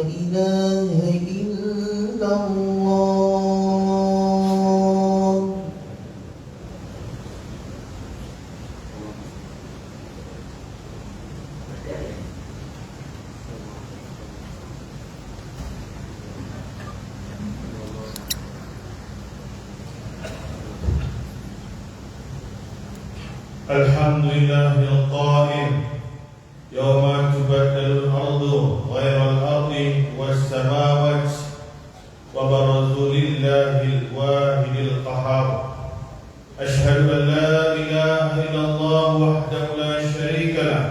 إله إلا الله. Alhamdulillahil qa'il yawma tubaddalul ardu ghairal ardi was samawati wa barazu lillahil wahidil qahhar. Ashhadu an la ilaha illallah wahdahu la syarika lah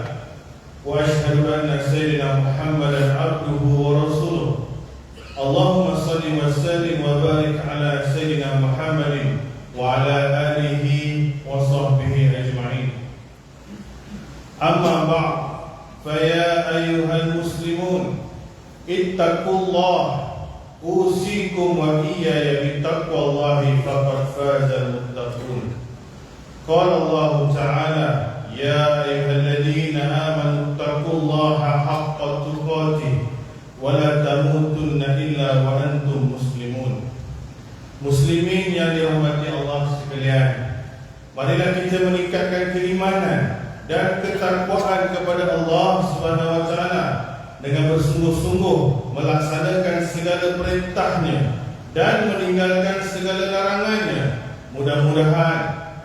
wa ashhadu anna sayyidina Muhammadan abduhu wa rasuluh. Allahumma salli wa sallim wa barik ala sayyidina Muhammadin wa ala alihi wa sahbihi ajma'in. Amma ba'd, faya ayyuhal muslimun, ittaqullah, usikum wa iyaya bittaqwallahi faqad fazal muttaqun. Qala Allah Ta'ala, ya ayyuhalladzina amanu ittaqullaha haqqa tuqatih wa la tamutunna illa wa antum muslimun. Muslimin yang dirahmati Allah sekalian, marilah kita meningkatkan keimanan dan ketakwaan kepada Allah Subhanahu wa taala dengan bersungguh-sungguh melaksanakan segala perintahnya dan meninggalkan segala larangannya. Mudah-mudahan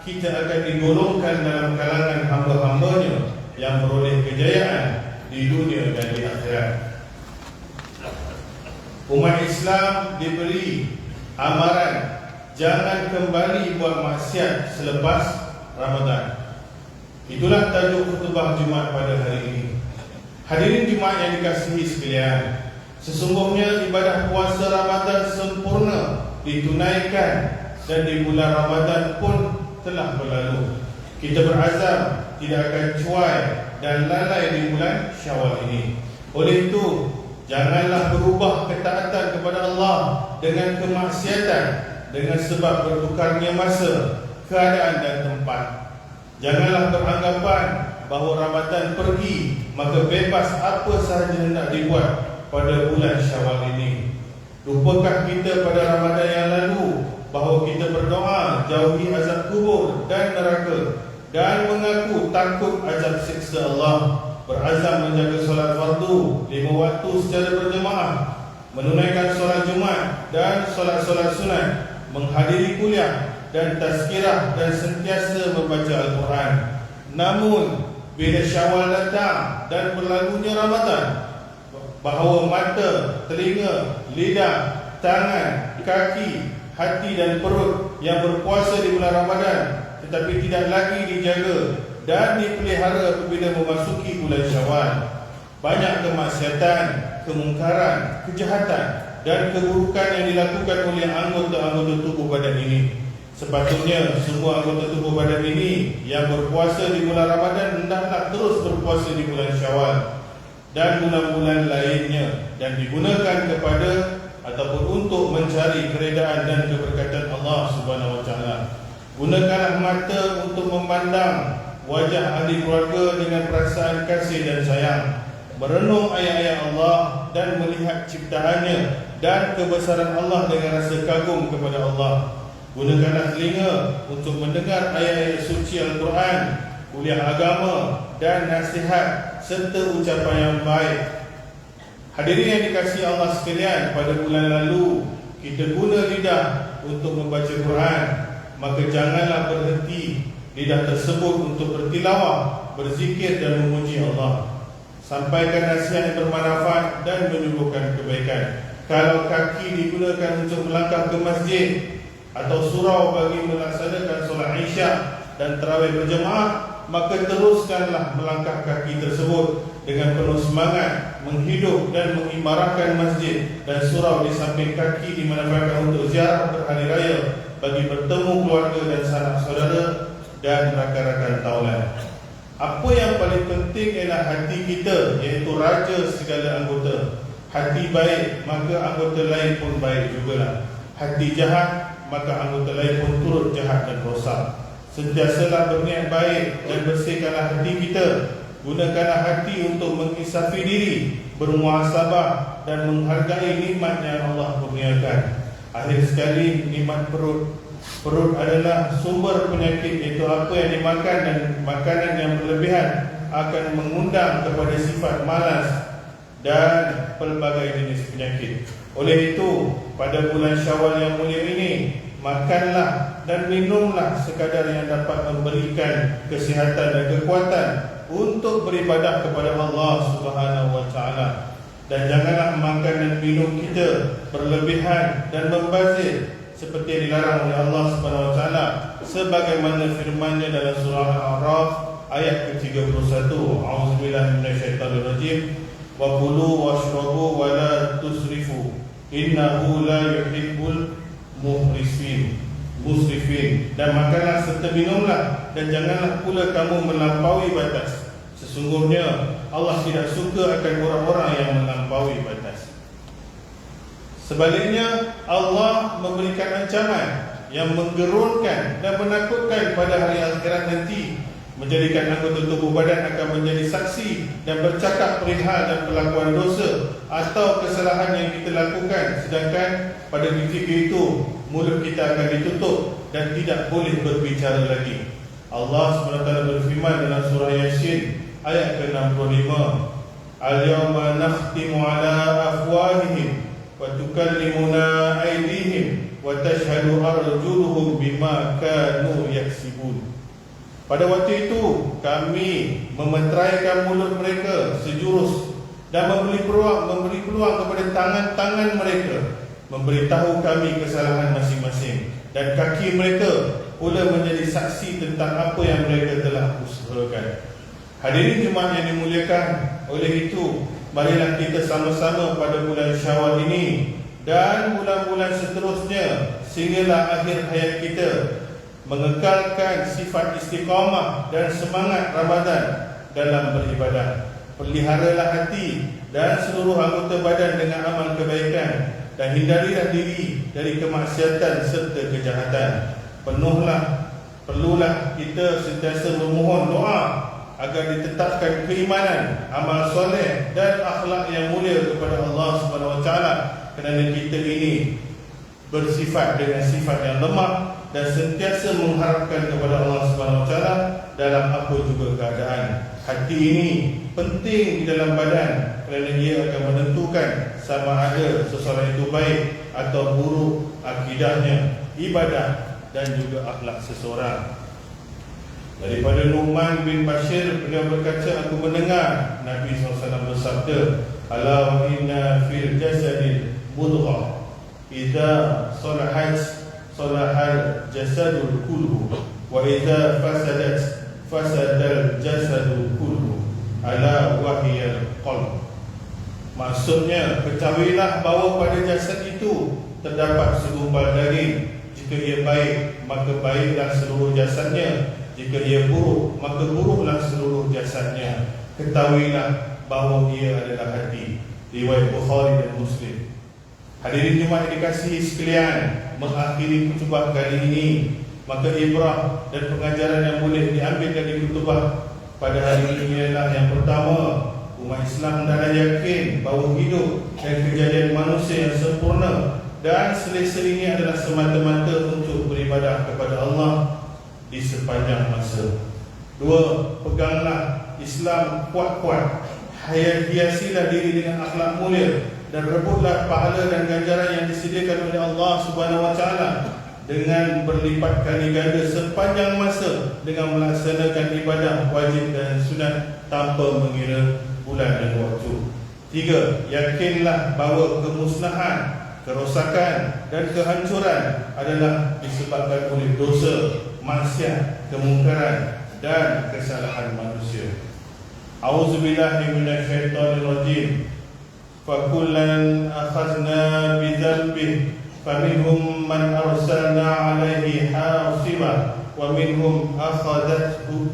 kita akan digolongkan dalam kalangan hamba-hambanya yang beroleh kejayaan di dunia dan di akhirat. Umat Islam diberi amaran jangan kembali buat maksiat selepas Ramadan. Itulah tajuk khutbah Jumaat pada hari ini. Hadirin Jumaat yang dikasihi sekalian, sesungguhnya ibadah puasa Ramadan sempurna ditunaikan dan di bulan Ramadan pun telah berlalu. Kita berazam tidak akan cuai dan lalai di bulan Syawal ini. Oleh itu, janganlah berubah ketaatan kepada Allah dengan kemaksiatan dengan sebab bertukarnya masa, keadaan dan tempat. Janganlah beranggapan bahawa Ramadan pergi maka bebas apa sahaja hendak dibuat pada bulan Syawal ini. Lupakah kita pada Ramadan yang lalu bahawa kita berdoa jauhi azab kubur dan neraka dan mengaku takut azab siksa Allah, berazam menjaga solat fardu 5 waktu secara berjemaah, menunaikan solat Jumaat dan solat-solat sunat, menghadiri kuliah dan tazkirah dan sentiasa membaca Al-Quran. Namun bila Syawal datang dan berlalunya Ramadan, bahawa mata, telinga, lidah, tangan, kaki, hati dan perut yang berpuasa di bulan Ramadan tetapi tidak lagi dijaga dan dipelihara apabila memasuki bulan Syawal, banyak kemaksiatan, kemungkaran, kejahatan dan keburukan yang dilakukan oleh anggota-anggota tubuh badan ini. Sepatutnya semua anggota tubuh badan ini yang berpuasa di bulan Ramadan hendaklah terus berpuasa di bulan Syawal dan bulan-bulan lainnya dan digunakan kepada ataupun untuk mencari keredaan dan keberkatan Allah Subhanahu wa taala. Gunakanlah mata untuk memandang wajah ahli keluarga dengan perasaan kasih dan sayang, merenung ayat-ayat Allah dan melihat ciptaannya dan kebesaran Allah dengan rasa kagum kepada Allah. Gunakanlah telinga untuk mendengar ayat-ayat suci Al-Quran, kuliah agama dan nasihat serta ucapan yang baik. Hadirin yang dikasihi Allah sekalian, pada bulan lalu kita guna lidah untuk membaca Quran, maka janganlah berhenti lidah tersebut untuk bertilawah, berzikir dan memuji Allah. Sampaikan nasihat yang bermanfaat dan menyuguhkan kebaikan. Kalau kaki digunakan untuk melangkah ke masjid atau surau bagi melaksanakan solat Isyak dan tarawih berjemaah, maka teruskanlah melangkah kaki tersebut dengan penuh semangat, menghidup dan mengimarahkan masjid dan surau di samping kaki dimanfaatkan untuk ziarah berhari raya bagi bertemu keluarga dan sanak saudara dan rakan-rakan taulan. Apa yang paling penting ialah hati kita, iaitu raja segala anggota. Hati baik, maka anggota lain pun baik jugalah. Hati jahat, maka anggota lain pun turut jahat dan rosak. Sentiasalah berniat baik dan bersihkanlah hati kita Gunakanlah hati untuk menginsafi diri, bermuhasabah dan menghargai nikmat yang Allah kurniakan. Akhir sekali, nikmat perut. Perut adalah sumber penyakit, iaitu apa yang dimakan, dan makanan yang berlebihan akan mengundang kepada sifat malas dan pelbagai jenis penyakit. Oleh itu, pada bulan Syawal yang mulia ini, makanlah dan minumlah sekadar yang dapat memberikan kesihatan dan kekuatan untuk beribadah kepada Allah Subhanahu wa taala. Dan janganlah makan dan minum kita berlebihan dan membazir seperti yang dilarang oleh Allah Subhanahu wa taala, sebagaimana firman-Nya dalam surah Al-A'raf ayat ke-31. A'udzubillahi minasyaitonirrajim. Wa kulu washrabu wa la tusrifu innahu la yuhibbul musrifin. Dan makanlah serta minumlah, dan janganlah pula kamu melampaui batas. Sesungguhnya Allah tidak suka akan orang-orang yang melampaui batas. Sebaliknya, Allah memberikan ancaman yang menggerunkan dan menakutkan pada hari akhirat nanti, menjadikan anggota tubuh badan akan menjadi saksi dan bercakap perihal dan perlakuan dosa atau kesalahan yang kita lakukan, sedangkan pada ketika itu mulut kita akan ditutup dan tidak boleh berbicara lagi. Allah SWT berfirman dalam surah Yasin ayat ke-65, Al-yawma nakhtimu ala afwahihim wa tukallimuna aydihim wa tashhadu arjuluhum bima kanu yaksibun. Pada waktu itu kami memeteraikan mulut mereka sejurus dan memberi peluang kepada tangan-tangan mereka memberitahu kami kesalahan masing-masing, dan kaki mereka pula menjadi saksi tentang apa yang mereka telah usahakan. Hadirin jemaah yang dimuliakan, oleh itu marilah kita sama-sama pada bulan Syawal ini dan bulan-bulan seterusnya sehinggalah akhir hayat kita mengekalkan sifat istiqamah dan semangat Ramadan dalam beribadah. Peliharalah hati dan seluruh anggota badan dengan amal kebaikan, dan hindarilah diri dari kemaksiatan serta kejahatan. Perlulah kita sentiasa memohon doa agar ditetapkan keimanan, amal soleh dan akhlak yang mulia kepada Allah Subhanahu wa taala, kerana kita ini bersifat dengan sifat yang lemah dan sentiasa mengharapkan kepada Allah Subhanahu wa taala dalam apa juga keadaan. Hati ini penting di dalam badan kerana ia akan menentukan sama ada seseorang itu baik atau buruk akidahnya, ibadah dan juga akhlak seseorang. Daripada Nu'man bin Bashir, beliau berkata, aku mendengar Nabi SAW bersabda, ala wa inna fil jasadil mudghah idza salahat salahal jasadul kullu wa idza fasadat fasadal jasadul kullu ala wahiyal qalb. Maksudnya, ketahuilah bahawa pada jasad itu terdapat segumpal daging. Jika ia baik, maka baiklah seluruh jasadnya. Jika ia buruk, maka buruklah seluruh jasadnya. Ketahuilah bahawa ia adalah hati. Riwayat Bukhari dan Muslim. Hadirin jemaah yang dikasihi sekalian, mengakhiri khutbah kali ini, maka ibrah dan pengajaran yang boleh diambil dari khutbah pada hari ini adalah yang pertama, umat Islam hendaklah yakin bahawa hidup dan kejadian manusia yang sempurna dan selesa-selesanya adalah semata-mata untuk beribadah kepada Allah di sepanjang masa. Dua, peganglah Islam kuat-kuat, hiasilah diri dengan akhlak mulia, dan rebutlah pahala dan ganjaran yang disediakan oleh Allah Subhanahu wa taala dengan berlipat kali ganda sepanjang masa dengan melaksanakan ibadah wajib dan sunat tanpa mengira bulan dan waktu. Tiga, yakinlah bahawa kemusnahan, kerosakan dan kehancuran adalah disebabkan oleh dosa, maksiat, kemungkaran dan kesalahan manusia. A'udzubillahi minasyaitonirrajim. Fakullan akhazna bidzanbih faminhum man arsalna alaihi hasiba wa minhum akhadathu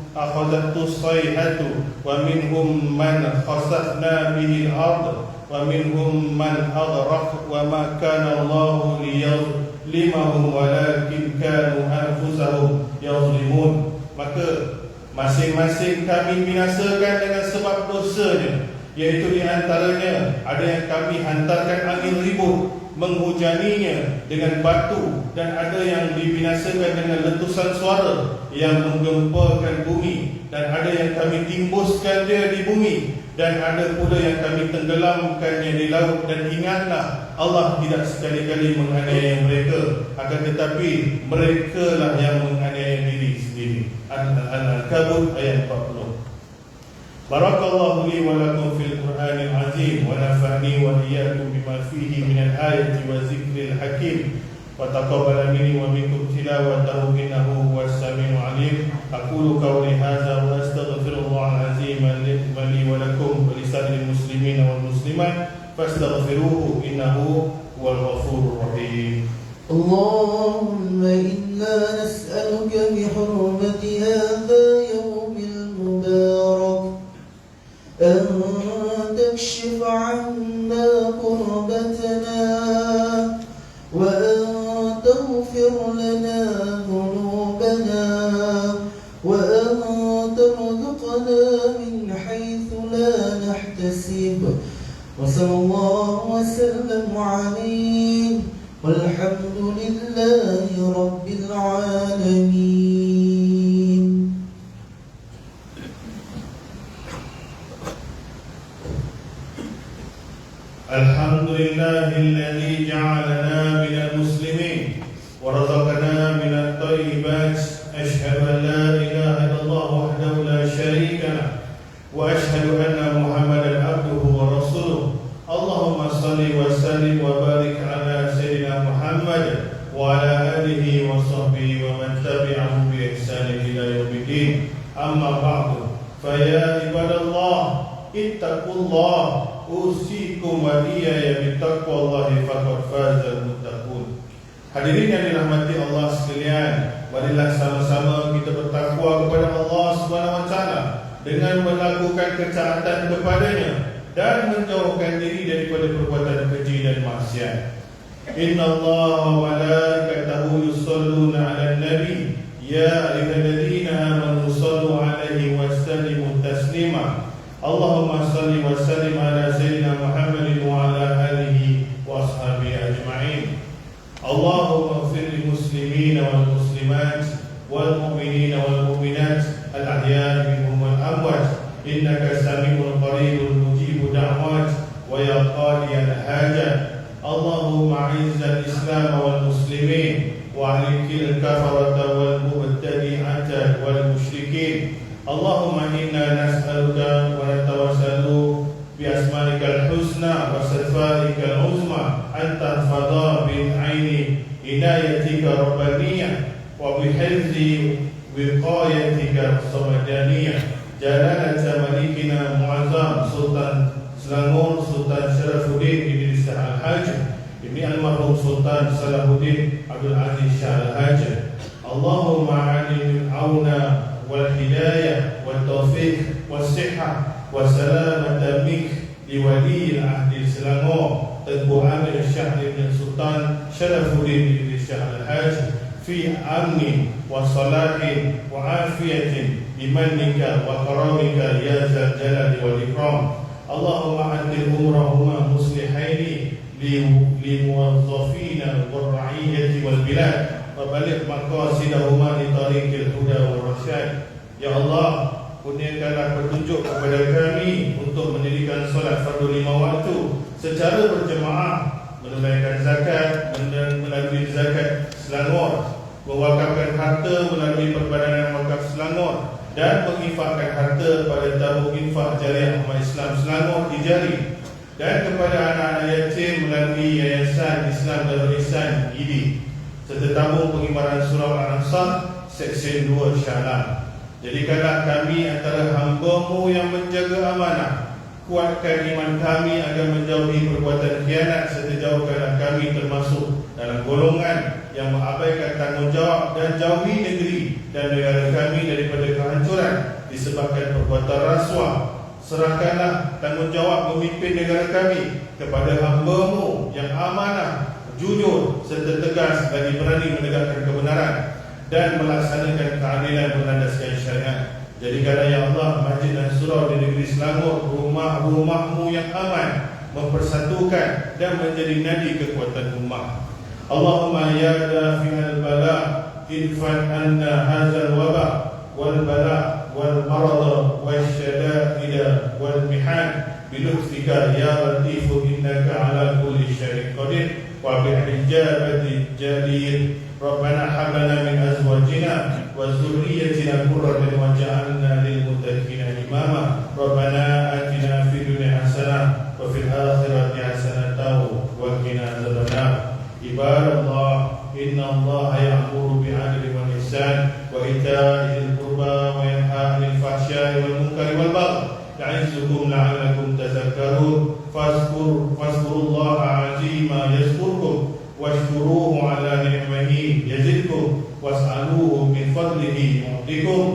sayhatu wa minhum man khasafna bihi al-ard wa minhum man aghraq wa ma kana Allahu liyazlimahum walakin kanu anfusahum yazlimun. Maka Masing-masing kami binasakan dengan sebab dosanya, iaitu di antaranya ada yang kami hantarkan angin ribut menghujaninya dengan batu, dan ada yang dibinasakan dengan letusan suara yang menggempakan bumi, dan ada yang kami timbuskan dia di bumi, dan ada pula yang kami tenggelamkannya di laut. Dan ingatlah, Allah tidak sekali-kali menganiaya mereka, akan tetapi mereka lah yang menganiaya diri sendiri. Al-Ankabut ayat 40. Barakallahu li wa lakum fil Qur'anil azim, wa nafa'ni wa iyyakum bima fihi minal ayati wa zikril hakim, wa taqabbala minni wa minkum tilawatahu innahu huwas samiul alim. Aqulu qawli hadza wa astaghfirullahal azim li wa lakum wa lisa'iril muslimin wal muslimat fastaghfiruhu innahu huwal ghafurur rahim. اللهم إنا نسألك بحرمة هذا يوم المبارك أن تكشف عنا كربتنا، وأن تغفر لنا ذنوبنا، وأن ترزقنا من حيث لا نحتسب، وصلى الله وسلم عليه، والحمد لله رب العالمين. الحمد لله الذي جعلنا من المسلمين ورزقنا من الطيبات. أشهد أن لا إله إلا الله وحده لا شريك له، وأشهد أن محمدا عبده ورسوله. اللهم صل وسلم وبارك على سيدنا محمد وعلى آله وصحبه ومن تبعهم بإحسان إلى يوم الدين. أما بعد، فيا عباد الله اتقوا الله، أوصيكم وإياي بتقوى الله فقد فاز المتقون. Hadirin yang dirahmati Allah sekalian, marilah sama-sama kita bertakwa kepada Allah Subhanahu wa taala dengan melakukan ketaatan kepadanya dan menjauhkan diri daripada perbuatan keji dan maksiat. Innallaha wa malaikatahu yusholluna 'alan nabi ya ayyuhalladzina amanu shallu 'alaihi wa sallimu taslima. Allahumma shalli wa sallim ala sayyidina Muhammadin wa ala alihi wa ashabihi ajma'in. Allahumma ighfir lil muslimina wal muslimat wal mu'minina wal mu'minat al ahya'i minhum wal amwat innaka sami'un qaribun mujibud da'wat wa ya qadiyal hajat. Allahumma a'izzal islam wal muslimin wa alikil kafarata wal mubtadi'ata wal musyrikin. Allahumma inna nas'aluka wa natawassalu bi asma'ikal husna wa sifatikal uzma an tahfadha bil aini inayatika rabbaniyah wa bi hifzi wiqayatika samadaniyah. Jalalata malikina muazzam Sultan Selangor Sultan Syarafuddin Idris Al-Hajj ibni almarhum Sultan Salahuddin Abdul Aziz Shah Al-Hajj. Allahumma alim auna wal hidayah wal taufiq wal sihah wal salamata mink liwali al-ahdi Selangor Tengku Amir Syah ibn Sultan Syarafuddin Idris Shah Al-Hajj fi amni wa salahin wa afiyatin bimannika wa karamika ya zal jalali wal ikram. Allahumma adil umrahuma muslihaini li muwazzafina wal ra'iyyati wal bilad wa baligh maqasidahuma li tariqil huda wal rasyad. Ya Allah, kurniakanlah petunjuk kepada kami untuk mendirikan solat fardu 5 waktu secara berjemaah, menunaikan zakat melalui zakat Selangor, mewakafkan harta melalui Perbadanan Wakaf Selangor, dan menginfakkan harta pada tabung infak Jariah Umat Islam Selangor Ijari, dan kepada anak-anak yatim melalui Yayasan Islam Darul Ihsan IDI, serta tabung pengibaran surau Al-Ansar Seksyen 2 Shah Alam. Jadikanlah kami antara hamba-Mu yang menjaga amanah. Kuatkan iman kami agar menjauhi perbuatan khianat, serta jauhkanlah kami termasuk dalam golongan yang mengabaikan tanggungjawab, dan jauhi negeri dan negara kami daripada kehancuran disebabkan perbuatan rasuah. Serahkanlah tanggungjawab memimpin negara kami kepada hamba-Mu yang amanah, jujur serta tegas lagi berani menegakkan kebenaran dan melaksanakan keadilan berlandaskan syariat. Jadikanlah ya Allah masjid dan surau di negeri Selangor rumah-rumahmu yang aman, mempersatukan dan menjadi nadi kekuatan ummah. Allahumma ya dafi'al bala idfan anna hadzal waba wal bala wal marada wasyada'ida wal mihan bilutfika ya latifu innaka ala kulli syai'in qadir wa bi'ijabati jadir. Rabbana hab lana min azwajina wa dhurriyyatina qurratan waj'alna lil muttaqina imama. Rabbana atina fid dunya hasanah wa fil akhirati hasanatan wa qina adzabannar. Ibadallah, inna Allaha ya'muru bil 'adli wal ihsan wa ita'i dzil qurba wa yanha 'anil fahsya'i wal munkari wal baghi ya'izukum la'allakum tadhakkarun. Fazkurullaha 'azima yazkurkum washkuruhu 'ala ni'amihi yazidkum was'aluhu min fadlihi yu'tikum